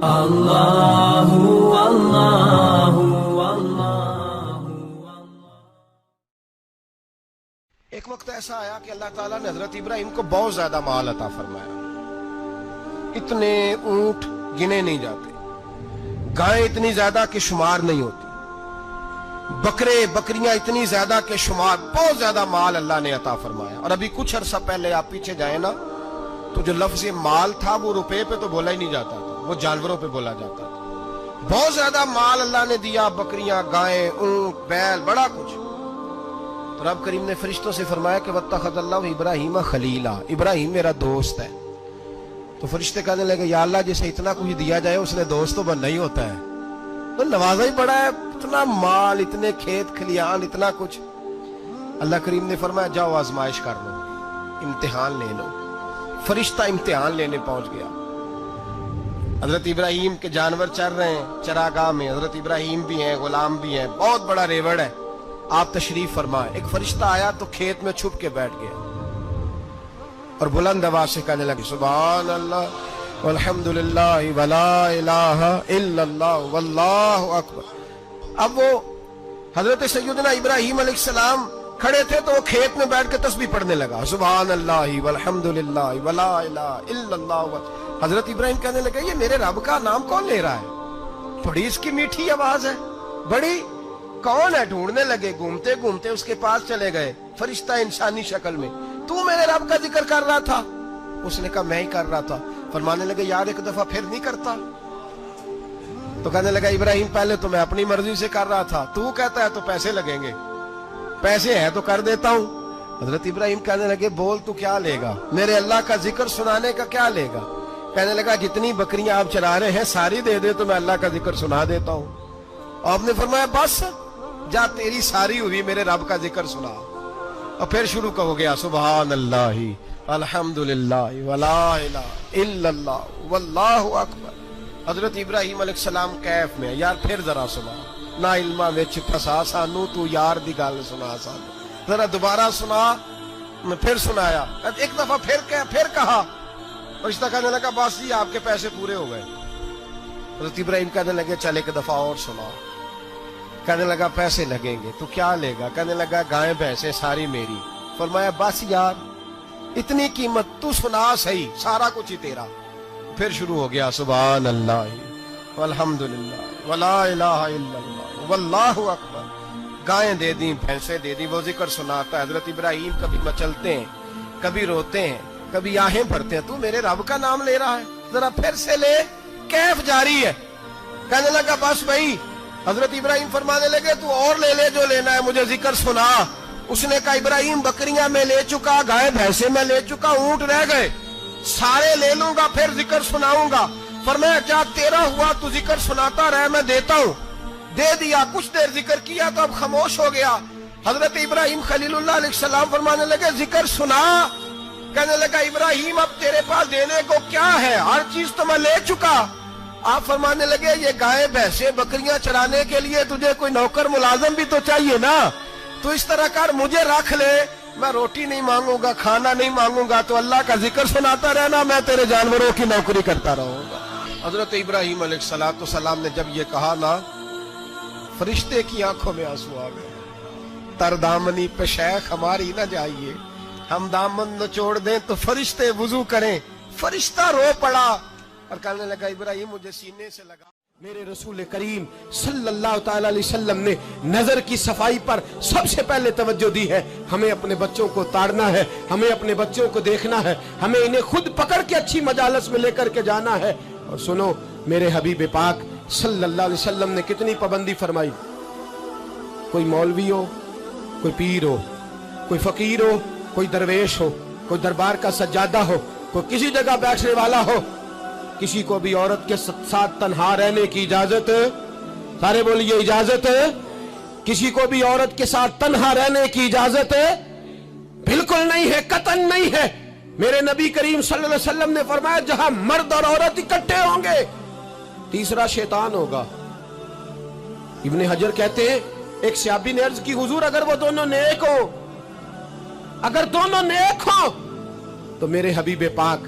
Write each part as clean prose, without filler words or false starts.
اللہ اللہ اللہ۔ ایک وقت ایسا آیا کہ اللہ تعالیٰ نے حضرت ابراہیم کو بہت زیادہ مال عطا فرمایا، اتنے اونٹ گنے نہیں جاتے، گائیں اتنی زیادہ کہ شمار نہیں ہوتی، بکرے بکریاں اتنی زیادہ کہ شمار، بہت زیادہ مال اللہ نے عطا فرمایا۔ اور ابھی کچھ عرصہ پہلے آپ پیچھے جائیں نا تو جو لفظ مال تھا وہ روپے پہ تو بولا ہی نہیں جاتا تھا، وہ جانوروں پہ بولا جاتا تھا۔ بہت زیادہ مال اللہ نے دیا، بکریاں، گائیں، اونٹ، بیل، بڑا کچھ۔ تو رب کریم نے فرشتوں سے فرمایا کہ وَاتَّخَذَ اللَّهُ ابراہیم خلیلا، ابراہیم میرا دوست ہے۔ تو فرشتے کہنے لگے یا اللہ جسے اتنا کچھ دیا جائے اس نے دوست تو بننا ہی ہوتا ہے، تو نوازا ہی پڑا ہے، اتنا مال، اتنے کھیت کھلیان، اتنا کچھ۔ اللہ کریم نے فرمایا جاؤ آزمائش کر لو، امتحان لے لو۔ فرشتہ امتحان لینے پہنچ گیا۔ حضرت ابراہیم کے جانور چر رہے ہیں چراگاہ میں، حضرت ابراہیم بھی ہیں، غلام بھی ہیں، بہت بڑا ریوڑ ہے۔ آپ تشریف فرمائے، ایک فرشتہ آیا تو کھیت میں چھپ کے بیٹھ گیا اور بلند آواز سے کہنے لگے سبحان اللہ والحمدللہ ولا الہ الا اللہ واللہ اکبر۔ اب وہ حضرت سیدنا ابراہیم علیہ السلام کھڑے تھے تو وہ کھیت میں بیٹھ کے تسبیح پڑھنے لگا، سبحان اللہ والحمدللہ ولا الہ الا اللہ۔ حضرت ابراہیم کہنے لگے یہ میرے رب کا نام کون لے رہا ہے؟ بڑی اس کی میٹھی آواز ہے، بڑی، کون ہے؟ ڈھونڈنے لگے، گھومتے گھومتے اس کے پاس چلے گئے، فرشتہ انسانی شکل میں۔ تو میرے رب کا ذکر کر رہا تھا؟ اس نے کہا میں ہی کر رہا تھا۔ فرمانے لگے یار ایک دفعہ پھر نہیں کرتا؟ تو کہنے لگا ابراہیم پہلے تو میں اپنی مرضی سے کر رہا تھا، تو کہتا ہے تو پیسے لگیں گے، پیسے ہیں تو کر دیتا ہوں۔ حضرت ابراہیم کہنے لگے بول تو کیا لے گا؟ میرے اللہ کا ذکر سنانے کا کیا لے گا؟ کہنے لگا جتنی بکریاں آپ چلا رہے ہیں ساری دے دے تو میں اللہ کا ذکر سنا دیتا ہوں۔ آپ نے فرمایا بس جا تیری ساری ہوئی میرے رب کا ذکر سنا۔ اور پھر شروع ہو گیا سبحان اللہ الحمدللہ ولا الہ الا اللہ واللہ اکبر۔ حضرت ابراہیم علیہ السلام کیف میں، یار پھر ذرا سنا، نا علمہ وچ پھسا سانو تو یار دی گل سنا سانو، ذرا دوبارہ سنا۔ میں پھر سنایا، ایک دفعہ پھر کہا، فرشتہ کہنے لگا بس جی آپ کے پیسے پورے ہو گئے۔ حضرت ابراہیم کہنے لگے چل ایک دفعہ اور سنا۔ کہنے لگا پیسے لگیں گے، تو کیا لے گا؟ کہنے لگا گائیں بھینسیں ساری میری۔ فرمایا بس یار اتنی قیمت، تو سنا صحیح، سارا کچھ ہی تیرا۔ پھر شروع ہو گیا سبحان اللہ والحمدللہ ولا الہ الا اللہ واللہ اکبر۔ گائیں دے دیں، بھینسیں دے دیں، وہ ذکر سناتا ہے۔ حضرت ابراہیم کبھی مچلتے ہیں، کبھی روتے ہیں، کبھی آہیں بھرتے ہیں، تو میرے رب کا نام لے رہا ہے، ذرا پھر سے لے۔ کیف جاری ہے۔ کہنے لگا بس بھائی۔ حضرت ابراہیم فرمانے لگے تو اور لے لے جو لینا ہے، مجھے ذکر سنا۔ اس نے کہا ابراہیم بکریاں میں لے چکا، گائے بھینسیں میں لے چکا، اونٹ رہ گئے، سارے لے لوں گا پھر ذکر سناؤں گا۔ فرمایا کیا تیرا ہوا تو ذکر سناتا رہ، میں دیتا ہوں۔ دے دیا، کچھ دیر ذکر کیا تو اب خاموش ہو گیا۔ حضرت ابراہیم خلیل اللہ علیہ السلام فرمانے لگے ذکر سنا۔ کہنے لگا ابراہیم اب تیرے پاس دینے کو کیا ہے؟ ہر چیز تو میں لے چکا۔ آپ فرمانے لگے یہ گائے بھینسیں بکریاں چرانے کے لیے تجھے کوئی نوکر ملازم بھی تو چاہیے نا، تو اس طرح کر مجھے رکھ لے، میں روٹی نہیں مانگوں گا، کھانا نہیں مانگوں گا، تو اللہ کا ذکر سناتا رہنا، میں تیرے جانوروں کی نوکری کرتا رہوں گا۔ حضرت ابراہیم علیہ السلام نے جب یہ کہا نا، فرشتے کی آنکھوں میں آنسو آ گئے۔ تر دامنی پہ شیخ ہماری نہ جائیے، ہم دامن نچوڑ دیں تو فرشتے وضو کریں۔ فرشتہ رو پڑا اور کہنے لگا ابراہیم مجھے سینے سے لگا۔ میرے رسول کریم صلی اللہ تعالی علیہ وسلم نے نظر کی صفائی پر سب سے پہلے توجہ دی ہے۔ ہمیں اپنے بچوں کو تاڑنا ہے، ہمیں اپنے بچوں کو دیکھنا ہے، ہمیں انہیں خود پکڑ کے اچھی مجالس میں لے کر کے جانا ہے۔ اور سنو، میرے حبیب پاک صلی اللہ علیہ وسلم نے کتنی پابندی فرمائی۔ کوئی مولوی ہو، کوئی پیر ہو، کوئی فقیر ہو، کوئی درویش ہو، کوئی دربار کا سجادہ ہو، کوئی کسی جگہ بیٹھنے والا ہو، کسی کو بھی عورت کے ساتھ تنہا رہنے کی اجازت، سارے بولیے اجازت، کسی کو بھی عورت کے ساتھ تنہا رہنے کی اجازت بالکل نہیں ہے، قطعاً نہیں ہے۔ میرے نبی کریم صلی اللہ علیہ وسلم نے فرمایا جہاں مرد اور عورت اکٹھے ہوں گے تیسرا شیطان ہوگا۔ ابن حجر کہتے ہیں ایک صحابی نے عرض کی حضور اگر وہ دونوں نیک ہوں، اگر دونوں نیک ہوں تو میرے حبیب پاک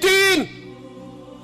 3,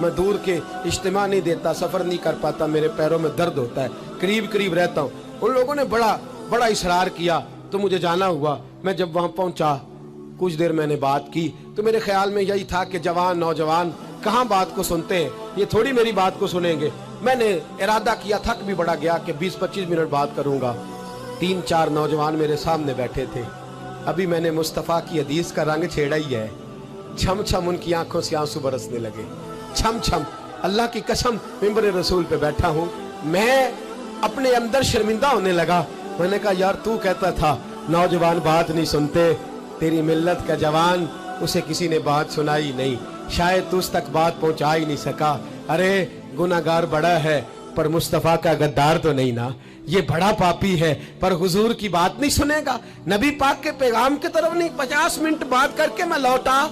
میں دور کے اجتماع نہیں دیتا, سفر نہیں کر پاتا, میرے پیروں میں درد ہوتا ہے, قریب قریب رہتا ہوں. ان لوگوں نے بڑا اصرار کیا تو مجھے جانا ہوا. میں جب وہاں پہنچا, کچھ دیر میں نے بات کی تو میرے خیال میں یہی تھا کہ نوجوان کہاں بات کو سنتے ہیں, یہ تھوڑی میری بات کو سنیں گے. میں نے ارادہ کیا, تھک بھی بڑا گیا کہ 20-25 منٹ بات کروں گا. 3-4 نوجوان میرے سامنے بیٹھے تھے. ابھی میں نے مصطفیٰ کی حدیث کا رنگ چھیڑا ہی ہے. چھم چھم ان کی آنکھوں سے آنسو برسنے لگے. چھم چھم, اللہ کی قسم ممبر رسول پہ بیٹھا ہوں, میں اپنے اندر شرمندہ ہونے لگا. میں نے کہا یار تو کہتا تھا نوجوان بات نہیں سنتے, تیری ملت کا جوان, اسے کسی نے بات سنائی نہیں, شاید تو اس تک بات پہنچا ہی نہیں سکا. ارے گناہگار بڑا ہے پر مصطفیٰ کا غدار تو نہیں نا, یہ بڑا پاپی ہے پر حضور کی بات نہیں سنے گا, نبی پاک کے پیغام کی طرف نہیں. 50 منٹ بات کر کے میں لوٹا.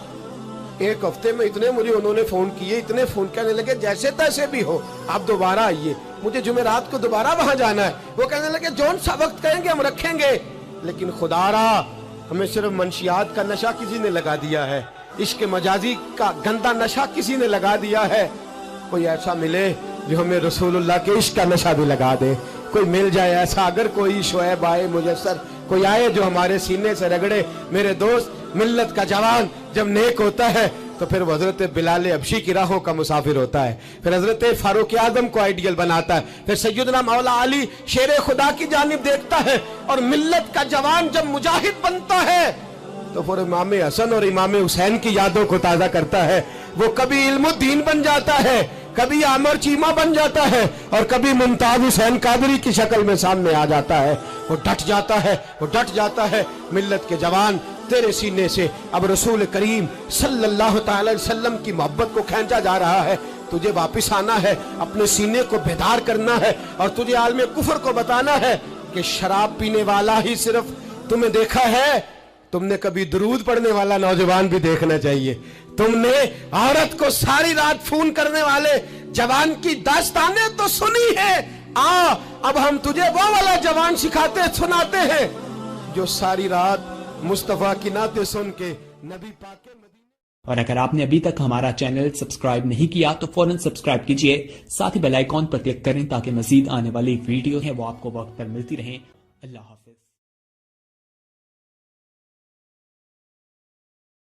ایک ہفتے میں اتنے مجھے انہوں نے فون کیے, اتنے فون کہنے لگے جیسے تیسے بھی ہو آپ دوبارہ آئیے, مجھے جمعرات کو دوبارہ وہاں جانا ہے. وہ کہنے لگے جون سا وقت کہیں گے ہم رکھیں گے, لیکن خدا را ہمیں صرف منشیات کا نشہ کسی نے لگا دیا ہے, عشق مجازی کا گندا نشہ کسی نے لگا دیا ہے. کوئی ایسا ملے جو ہمیں رسول اللہ کے عشق کا نشہ بھی لگا دے, کوئی مل جائے ایسا. اگر کوئی شعیب آئے, مجسر کوئی آئے جو ہمارے سینے سے رگڑے. میرے دوست, ملت کا جوان جب نیک ہوتا ہے تو پھر وہ حضرت بلال حبشی کی راہوں کا مسافر ہوتا ہے, پھر حضرت فاروق اعظم کو آئیڈیل بناتا ہے, پھر سیدنا مولا علی شیر خدا کی جانب دیکھتا ہے, اور ملت کا جوان جب مجاہد بنتا ہے تو پھر امام حسن اور امام حسین کی یادوں کو تازہ کرتا ہے. وہ کبھی علم الدین بن جاتا ہے, کبھی عامر چیمہ بن جاتا ہے, اور کبھی ممتاز حسین قادری کی شکل میں سامنے آ جاتا ہے. وہ ڈٹ جاتا ہے. ملت کے جوان, تیرے سینے سے اب رسول کریم صلی اللہ تعالی وسلم کی محبت کو کھینچا جا رہا ہے. تجھے واپس آنا ہے, اپنے سینے کو بیدار کرنا ہے, اور تجھے عالم کفر کو بتانا ہے کہ شراب پینے والا ہی صرف تمہیں دیکھا ہے, تم نے کبھی درود پڑھنے والا نوجوان بھی دیکھنا چاہیے. تم نے عورت کو ساری رات فون کرنے والے جوان کی داستانیں تو سنی ہے. اب ہم تجھے وہ والا جوان سناتے ہیں جو ساری رات مصطفیٰ کی نعتیں سن کے نبی پاک کے مدینے. اور اگر آپ نے ابھی تک ہمارا چینل سبسکرائب نہیں کیا تو فوراً سبسکرائب کیجئے, ساتھ ہی بیل آئیکن پر کلک کریں تاکہ مزید آنے والی ویڈیو ہے وہ آپ کو وقت پر ملتی رہیں. اللہ حافظ.